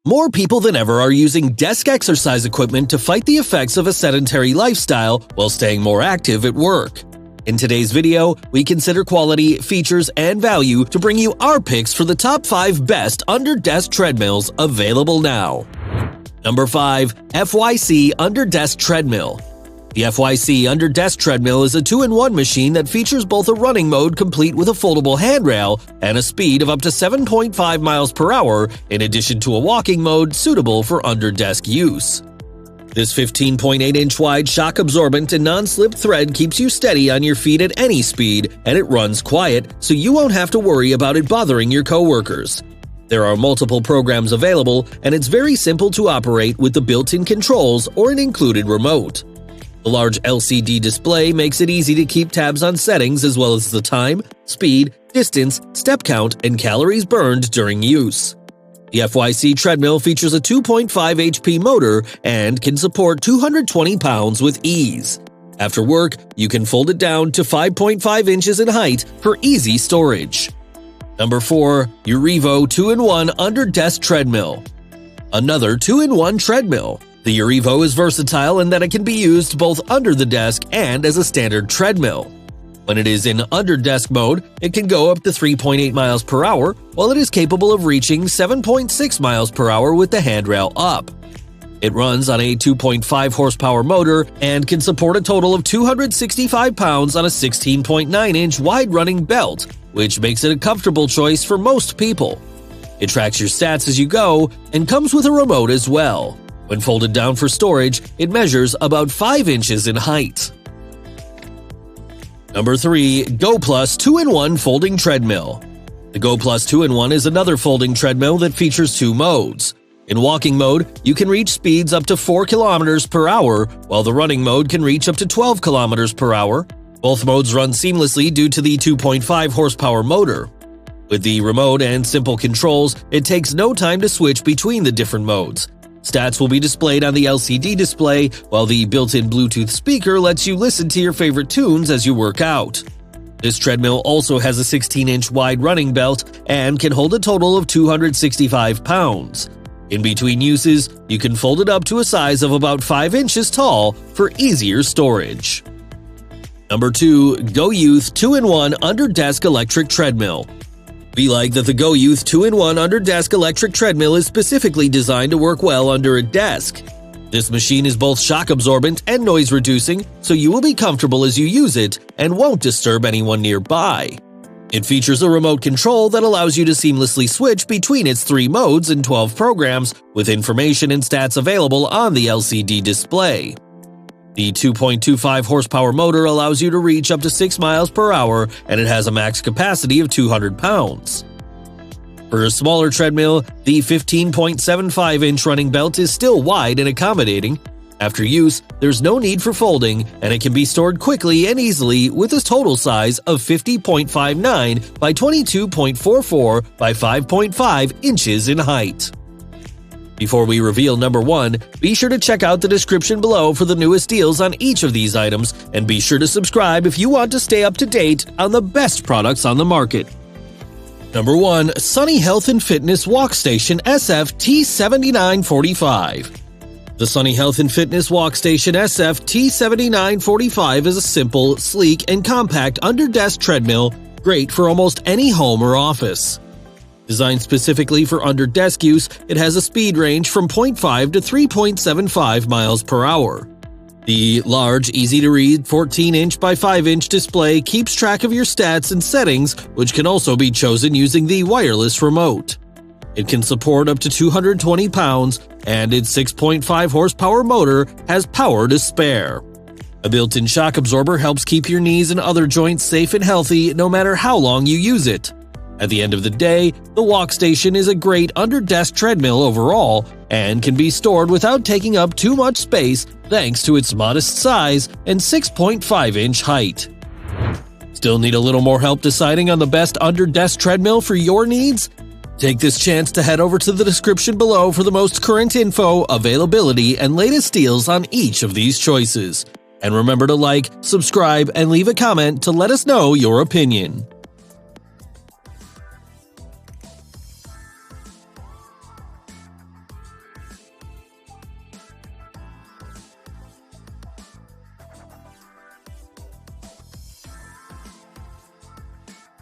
More people than ever are using desk exercise equipment to fight the effects of a sedentary lifestyle while staying more active at work. In today's video, we consider quality, features, and value to bring you our picks for the top 5 best under-desk treadmills available now. Number 5. FYC Under-Desk Treadmill. The FYC Under-Desk Treadmill is a 2-in-1 machine that features both a running mode complete with a foldable handrail and a speed of up to 7.5 miles per hour, in addition to a walking mode suitable for under-desk use. This 15.8-inch wide shock-absorbent and non-slip thread keeps you steady on your feet at any speed, and it runs quiet, so you won't have to worry about it bothering your coworkers. There are multiple programs available, and it's very simple to operate with the built-in controls or an included remote. The large LCD display makes it easy to keep tabs on settings as well as the time, speed, distance, step count, and calories burned during use. The FYC treadmill features a 2.5 HP motor and can support 220 pounds with ease. After work, you can fold it down to 5.5 inches in height for easy storage. Number 4. UREVO 2-in-1 Under-Desk Treadmill. Another 2-in-1 treadmill. The UREVO is versatile in that it can be used both under the desk and as a standard treadmill. When it is in under-desk mode, it can go up to 3.8 miles per hour, while it is capable of reaching 7.6 miles per hour with the handrail up. It runs on a 2.5 horsepower motor and can support a total of 265 pounds on a 16.9-inch wide running belt, which makes it a comfortable choice for most people. It tracks your stats as you go and comes with a remote as well. When folded down for storage, it measures about 5 inches in height. Number 3. Goplus 2-in-1 Folding Treadmill. The Goplus 2-in-1 is another folding treadmill that features 2 modes. In walking mode, you can reach speeds up to 4 kilometers per hour, while the running mode can reach up to 12 kilometers per hour. Both modes run seamlessly due to the 2.5 horsepower motor. With the remote and simple controls, it takes no time to switch between the different modes. Stats will be displayed on the LCD display, while the built-in Bluetooth speaker lets you listen to your favorite tunes as you work out. This treadmill also has a 16-inch wide running belt and can hold a total of 265 pounds. In between uses, you can fold it up to a size of about 5 inches tall for easier storage. Number 2. GoYouth 2-in-1 Under-Desk Electric Treadmill. We like that the GoYouth 2-in-1 Under-Desk Electric Treadmill is specifically designed to work well under a desk. This machine is both shock-absorbent and noise-reducing, so you will be comfortable as you use it and won't disturb anyone nearby. It features a remote control that allows you to seamlessly switch between its 3 modes and 12 programs, with information and stats available on the LCD display. The 2.25 horsepower motor allows you to reach up to 6 miles per hour, and it has a max capacity of 200 pounds. For a smaller treadmill, the 15.75-inch running belt is still wide and accommodating. After use, there's no need for folding, and it can be stored quickly and easily with a total size of 50.59 by 22.44 by 5.5 inches in height. Before we reveal number 1, be sure to check out the description below for the newest deals on each of these items, and be sure to subscribe if you want to stay up to date on the best products on the market. Number 1. Sunny Health and Fitness Walkstation SF T7945. The Sunny Health and Fitness Walkstation SF T7945 is a simple, sleek, and compact under-desk treadmill, great for almost any home or office. Designed specifically for under-desk use, it has a speed range from 0.5 to 3.75 miles per hour. The large, easy-to-read 14-inch by 5-inch display keeps track of your stats and settings, which can also be chosen using the wireless remote. It can support up to 220 pounds, and its 6.5 horsepower motor has power to spare. A built-in shock absorber helps keep your knees and other joints safe and healthy no matter how long you use it. At the end of the day, the Walkstation is a great under-desk treadmill overall and can be stored without taking up too much space thanks to its modest size and 6.5-inch height. Still need a little more help deciding on the best under-desk treadmill for your needs? Take this chance to head over to the description below for the most current info, availability, and latest deals on each of these choices. And remember to like, subscribe, and leave a comment to let us know your opinion.